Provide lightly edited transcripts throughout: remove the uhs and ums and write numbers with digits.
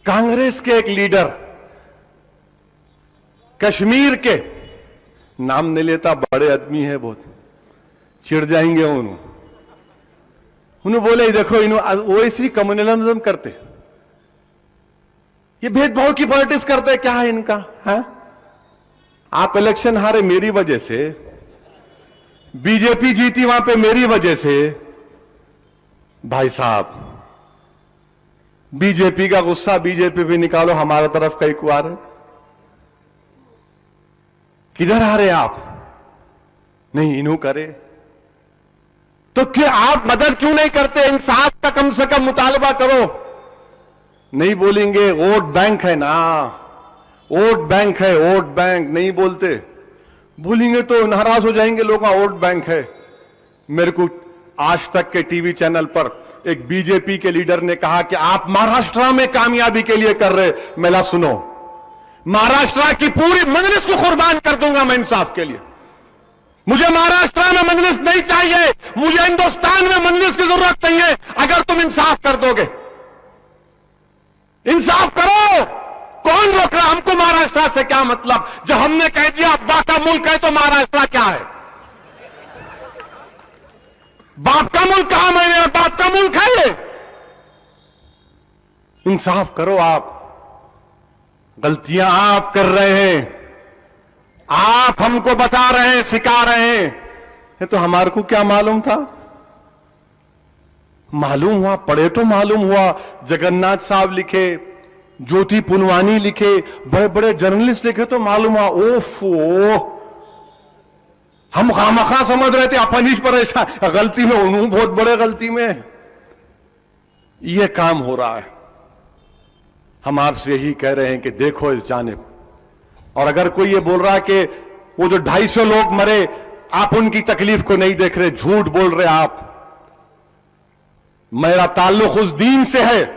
कांग्रेस के एक लीडर, कश्मीर के, नाम नहीं लेता, बड़े आदमी है बहुत, चिढ़ जाएंगे उन्होंने बोले देखो ओवैसी कम्युनलिज्म करते, ये भेदभाव की पॉलिटिक्स करते, क्या है इनका? है आप इलेक्शन हारे मेरी वजह से, बीजेपी जीती वहां पे मेरी वजह से। भाई साहब, बीजेपी का गुस्सा बीजेपी भी निकालो, हमारा तरफ कई कुआर है। किधर आ रहे आप? नहीं इन्हों करे तो क्या आप मदद क्यों नहीं करते? इंसाफ का कम से कम मुतालबा करो। नहीं बोलेंगे वोट बैंक है ना, वोट बैंक है, वोट बैंक नहीं बोलते, बोलेंगे तो नाराज हो जाएंगे लोग, वोट बैंक है। मेरे को आज तक के टीवी चैनल पर एक बीजेपी के लीडर ने कहा कि आप महाराष्ट्र में कामयाबी के लिए कर रहे, मेला सुनो, महाराष्ट्र की पूरी मजलिस को कुर्बान कर दूंगा मैं इंसाफ के लिए। मुझे महाराष्ट्र में मजलिस नहीं चाहिए, मुझे हिंदुस्तान में मजलिस की जरूरत नहीं है, अगर तुम इंसाफ कर दोगे। इंसाफ करो, कौन रोक रहा? हमको महाराष्ट्र से क्या मतलब? जब हमने कह दिया अब्बा का मुल्क है तो महाराष्ट्र क्या है? बाप का मुल्क कहां? मैंने बाप का मुल्क है ये। इंसाफ करो। आप गलतियां आप कर रहे हैं, आप हमको बता रहे हैं, सिखा रहे हैं, ये तो हमारे को क्या मालूम था? मालूम हुआ, पढ़े तो मालूम हुआ। जगन्नाथ साहब लिखे, ज्योति पुनवानी लिखे, बड़े बड़े जर्नलिस्ट लिखे तो मालूम हुआ। ओफो, हम खामखा समझ रहे थे अपन ही परेशान, गलती में उन्होंने बहुत बड़े गलती में यह काम हो रहा है। हम आपसे यही कह रहे हैं कि देखो इस जानिब। और अगर कोई ये बोल रहा है कि वो जो 250 लोग मरे आप उनकी तकलीफ को नहीं देख रहे, झूठ बोल रहे आप। मेरा ताल्लुक उस दीन से है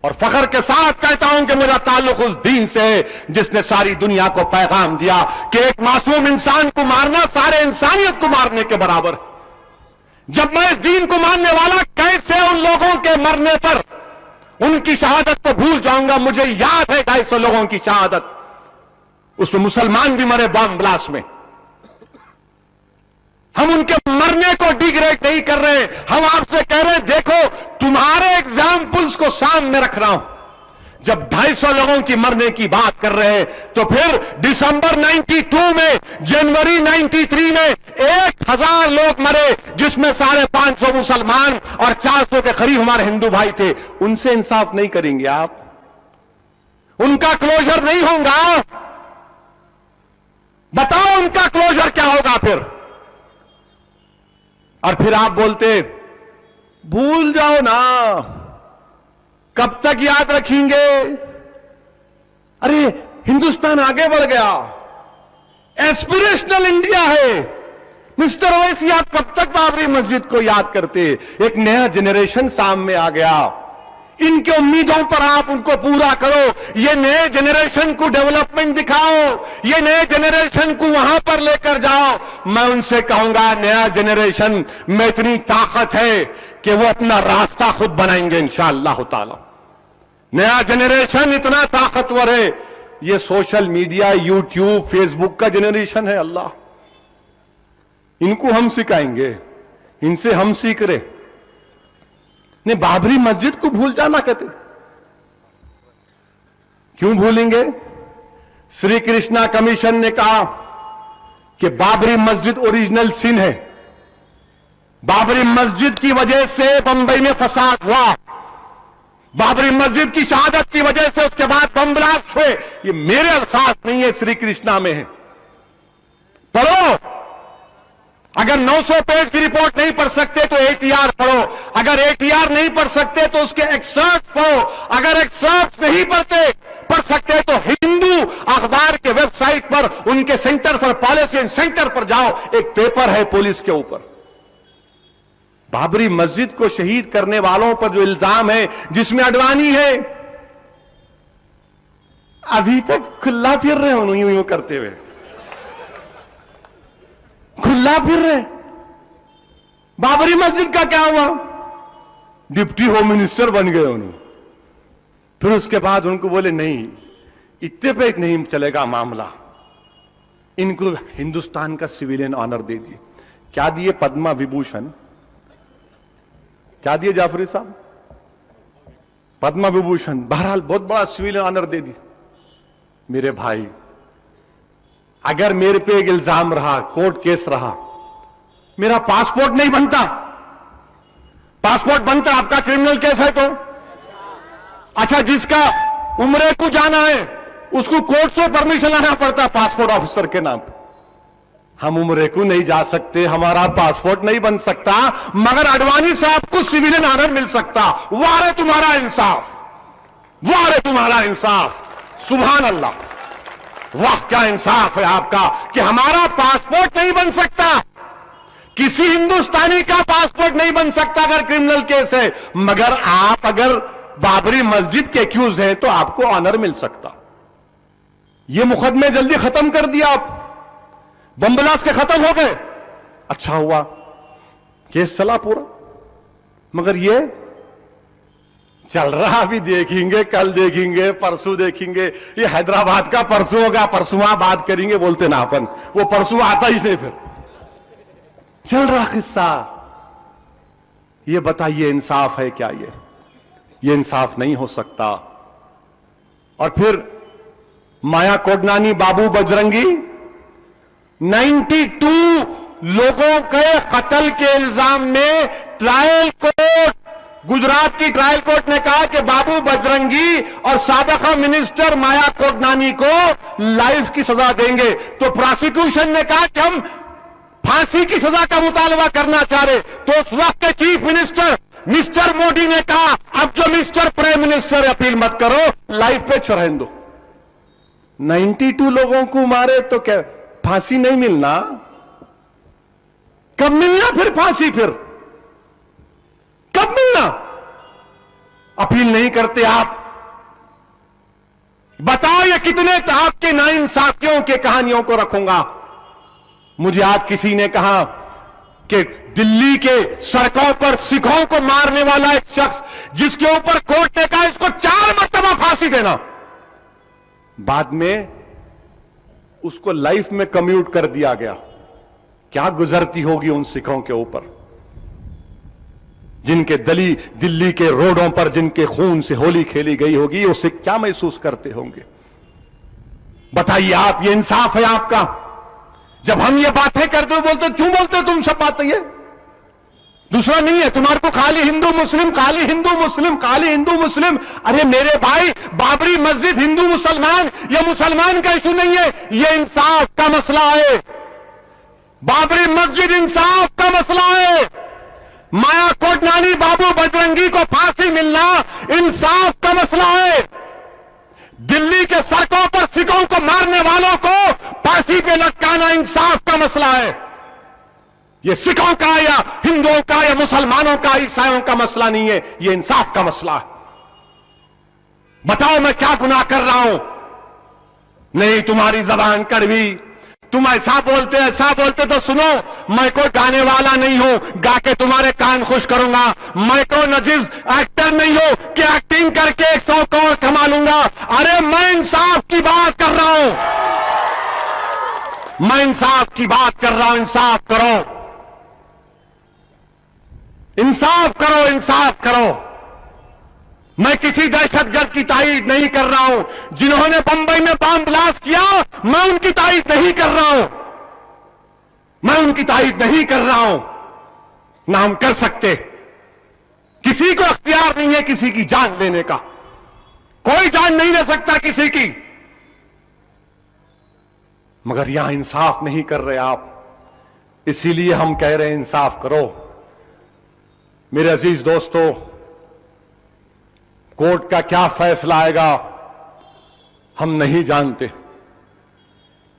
और फख्र के साथ कहता हूं कि मेरा ताल्लुक उस दीन से है जिसने सारी दुनिया को पैगाम दिया कि एक मासूम इंसान को मारना सारे इंसानियत को मारने के बराबर। जब मैं इस दीन को मानने वाला कैसे उन लोगों के मरने पर उनकी शहादत को भूल जाऊंगा? मुझे याद है 250 लोगों की शहादत, उसमें मुसलमान भी मरे बॉम्ब ब्लास्ट में। हम उनके मरने को डिग्रेड नहीं कर रहे, हम आपसे कह रहे हैं देखो तुम्हारे एग्जाम्पल्स को सामने रख रहा हूं। जब 250 लोगों की मरने की बात कर रहे हैं तो फिर दिसंबर 92 में, जनवरी 93 में 1000 लोग मरे, जिसमें 550 मुसलमान और 400 के करीब हमारे हिंदू भाई थे। उनसे इंसाफ नहीं करेंगे आप? उनका क्लोजर नहीं होगा? बताओ उनका क्लोजर क्या होगा फिर? और फिर आप बोलते भूल जाओ ना, कब तक याद रखेंगे? अरे हिंदुस्तान आगे बढ़ गया, एस्पिरेशनल इंडिया है। मिस्टर ओवैसी आप कब तक बाबरी मस्जिद को याद करते? एक नया जनरेशन सामने आ गया, इनके उम्मीदों पर आप उनको पूरा करो। ये नए जनरेशन को डेवलपमेंट दिखाओ, ये नए जनरेशन को वहां पर लेकर जाओ। मैं उनसे कहूंगा नया जनरेशन में इतनी ताकत है कि वो अपना रास्ता खुद बनाएंगे इंशाअल्लाह ताला। नया जनरेशन इतना ताकतवर है, ये सोशल मीडिया, यूट्यूब, फेसबुक का जनरेशन है। अल्लाह, इनको हम सिखाएंगे, इनसे हम सीख रहे। ने बाबरी मस्जिद को भूल जाना कहते, क्यों भूलेंगे? श्री कृष्णा कमीशन ने कहा कि बाबरी मस्जिद ओरिजिनल सिन है। बाबरी मस्जिद की वजह से बंबई में फसाद हुआ, बाबरी मस्जिद की शहादत की वजह से उसके बाद बम ब्लास्ट हुए। ये मेरे अल्फाज नहीं है, श्री कृष्णा में है, पढ़ो। अगर 900 पेज की रिपोर्ट नहीं पढ़ सकते तो एटीआर पढ़ो, अगर एटीआर नहीं पढ़ सकते तो उसके एक्सर्प्ट पढ़ो, अगर एक्सर्प्ट नहीं पढ़ सकते तो हिंदू अखबार के वेबसाइट पर उनके centre for policy and centre पर जाओ, एक पेपर है पुलिस के ऊपर। बाबरी मस्जिद को शहीद करने वालों पर जो इल्जाम है, जिसमें अडवाणी है, अभी तक खुला फिर रहे हो यूं करते हुए, खुला फिर रहे। बाबरी मस्जिद का क्या हुआ? डिप्टी होम मिनिस्टर बन गए उन्होंने, फिर उसके बाद उनको बोले नहीं, इतने पे नहीं चलेगा मामला, इनको हिंदुस्तान का सिविलियन ऑनर दे दिए। क्या दिए? पद्मा विभूषण। क्या दिए जाफरी साहब? पद्मा विभूषण। बहरहाल बहुत बड़ा सिविलियन ऑनर दे दिए। मेरे भाई, अगर मेरे पे एक इल्जाम रहा, कोर्ट केस रहा, मेरा पासपोर्ट नहीं बनता। पासपोर्ट बनता, आपका क्रिमिनल केस है तो। अच्छा, जिसका उम्रे को जाना है उसको कोर्ट से परमिशन लाना पड़ता पासपोर्ट ऑफिसर के नाम पे। हम उम्रे को नहीं जा सकते, हमारा पासपोर्ट नहीं बन सकता, मगर अडवाणी साहब को सिविलियन ऑनर मिल सकता। वाह रे तुम्हारा इंसाफ, वाह रे तुम्हारा इंसाफ, सुभान अल्लाह, वाह क्या इंसाफ है आपका कि हमारा पासपोर्ट नहीं बन सकता। किसी हिंदुस्तानी का पासपोर्ट नहीं बन सकता अगर क्रिमिनल केस है, मगर आप अगर बाबरी मस्जिद के एक्यूज हैं तो आपको ऑनर मिल सकता। ये मुकदमे जल्दी खत्म कर दिया आप, बम ब्लास्ट के खत्म हो गए, अच्छा हुआ, केस चला पूरा। मगर ये चल रहा, अभी देखेंगे, कल देखेंगे, परसों देखेंगे। ये हैदराबाद का परसों होगा, परसों बात करेंगे बोलते ना अपन, वो परसों आता ही नहीं। फिर चल रहा किस्सा। ये बताइए इंसाफ है क्या? ये इंसाफ नहीं हो सकता। और फिर माया कोडनानी, बाबू बजरंगी, 92 लोगों के कत्ल के इल्जाम में ट्रायल कोर्ट, गुजरात की ट्रायल कोर्ट ने कहा कि बाबू बजरंगी और साबिका मिनिस्टर माया कोडनानी को लाइफ की सजा देंगे। तो प्रोसिक्यूशन ने कहा कि हम फांसी की सजा का मुतालबा करना चाह रहे। तो उस वक्त के चीफ मिनिस्टर मिस्टर मोदी ने कहा अब जो मिस्टर प्राइम मिनिस्टर अपील मत करो, लाइफ पे चढ़ाने दो। 92 लोगों को मारे तो क्या फांसी नहीं मिलना? कब मिलना फिर फांसी? फिर कब मिलना? अपील नहीं करते आप। बताओ ये कितने आपके नाइंसाफियों के कहानियों को रखूंगा। मुझे आज किसी ने कहा कि दिल्ली के सड़कों पर सिखों को मारने वाला एक शख्स, जिसके ऊपर कोर्ट ने कहा इसको 4 मरतबा फांसी देना, बाद में उसको लाइफ में कम्यूट कर दिया गया। क्या गुजरती होगी उन सिखों के ऊपर, जिनके दिल्ली के रोडों पर जिनके खून से होली खेली गई होगी, उसे क्या महसूस करते होंगे? बताइए आप, ये इंसाफ है आपका? जब हम ये बातें करते हो बोलते क्यों बोलते हो तुम सब बातें? ये दूसरा नहीं है तुम्हारे को, खाली हिंदू मुस्लिम, खाली हिंदू मुस्लिम, खाली हिंदू मुस्लिम। अरे मेरे भाई, बाबरी मस्जिद हिंदू मुसलमान, ये मुसलमान का इशू नहीं है, ये इंसाफ का मसला है। बाबरी मस्जिद इंसाफ का मसला है। माया कोडनानी, बाबू बजरंगी को फांसी मिलना इंसाफ का मसला है। दिल्ली के सड़कों पर सिखों को मारने वालों को फांसी पे लटकाना इंसाफ का मसला है। ये सिखों का या हिंदुओं का या मुसलमानों का, ईसाइयों का मसला नहीं है, ये इंसाफ का मसला है। बताओ मैं क्या गुनाह कर रहा हूं? नहीं, तुम्हारी जबान कड़वी, तुम ऐसा बोलते तो सुनो, मैं कोई गाने वाला नहीं हूं, गा के तुम्हारे कान खुश करूंगा। मैं कोई नजीज एक्टर नहीं हूं कि एक्टिंग करके 100 करोड़ कमा लूंगा। अरे मैं इंसाफ की बात कर रहा हूं, मैं इंसाफ की बात कर रहा हूं। इंसाफ करो, इंसाफ करो, इंसाफ करो। मैं किसी दहशतगर्द की तारीफ नहीं कर रहा हूं। जिन्होंने बंबई में बम ब्लास्ट किया, मैं उनकी तारीफ नहीं कर रहा हूं, मैं उनकी तारीफ नहीं कर रहा हूं, ना हम कर सकते। किसी को अख्तियार नहीं है किसी की जान लेने का, कोई जान नहीं ले सकता किसी की। मगर यहां इंसाफ नहीं कर रहे आप, इसीलिए हम कह रहे हैं इंसाफ करो। मेरे अजीज दोस्तों, कोर्ट का क्या फैसला आएगा हम नहीं जानते,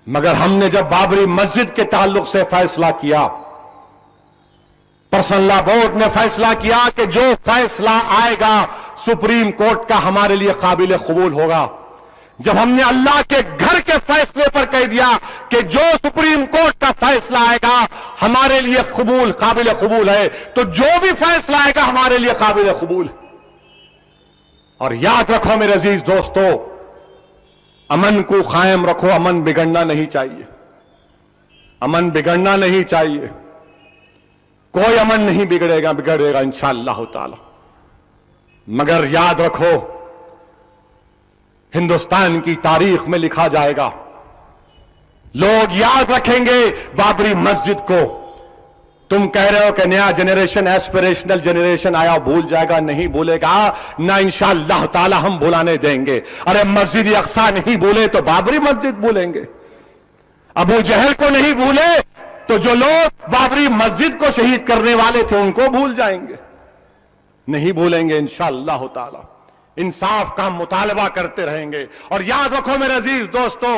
मगर हमने जब बाबरी मस्जिद के ताल्लुक से फैसला किया, पर्सनल लॉ बोर्ड ने फैसला किया कि जो फैसला आएगा सुप्रीम कोर्ट का हमारे लिए काबिल कबूल होगा। जब हमने अल्लाह के घर के फैसले पर कह दिया कि जो सुप्रीम कोर्ट का फैसला आएगा हमारे लिए कबूल, काबिल कबूल है, तो जो भी फैसला आएगा हमारे लिए काबिल कबूल है। और याद रखो मेरे अजीज दोस्तों, अमन को कायम रखो, अमन बिगड़ना नहीं चाहिए, अमन बिगड़ना नहीं चाहिए। कोई अमन नहीं बिगड़ेगा इंशाअल्लाह ताला। मगर याद रखो, हिंदुस्तान की तारीख में लिखा जाएगा, लोग याद रखेंगे बाबरी मस्जिद को। तुम कह रहे हो कि नया जनरेशन, एस्पिरेशनल जनरेशन आया, भूल जाएगा, नहीं भूलेगा ना, इंशाअल्लाह ताला हम भुलाने देंगे। अरे मस्जिद अक्सा नहीं भूले तो बाबरी मस्जिद भूलेंगे। अबू जहल को नहीं भूले तो जो लोग बाबरी मस्जिद को शहीद करने वाले थे उनको भूल जाएंगे, नहीं भूलेंगे इंशाअल्लाह ताला। इंसाफ का मुतालबा करते रहेंगे। और याद रखो मेरे अजीज दोस्तों,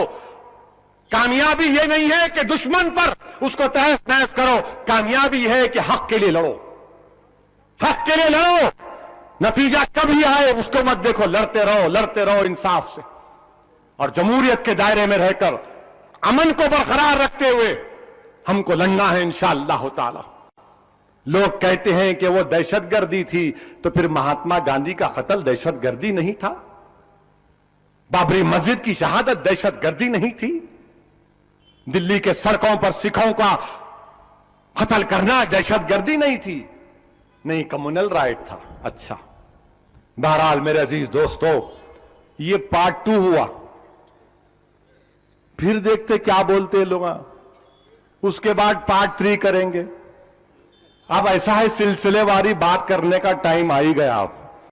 कामयाबी यह नहीं है कि दुश्मन पर उसको तहस नहस करो, कामयाबी है कि हक के लिए लड़ो, हक के लिए लड़ो। नतीजा कभी आए उसको मत देखो, लड़ते रहो इंसाफ से। और जमहूरियत के दायरे में रहकर अमन को बरकरार रखते हुए हमको लड़ना है इंशाअल्लाह ताला। लोग कहते हैं कि वो दहशतगर्दी थी, तो फिर महात्मा गांधी का कत्ल दहशतगर्दी नहीं था? बाबरी मस्जिद की शहादत दहशतगर्दी नहीं थी? दिल्ली के सड़कों पर सिखों का कत्ल करना दहशतगर्दी नहीं थी? नहीं, कम्युनल राइट था। अच्छा, बहरहाल मेरे अजीज दोस्तों, ये पार्ट 2 हुआ। फिर देखते क्या बोलते हैं लोग, उसके बाद पार्ट 3 करेंगे। अब ऐसा है, सिलसिलेवारी बात करने का टाइम आ ही गया। अब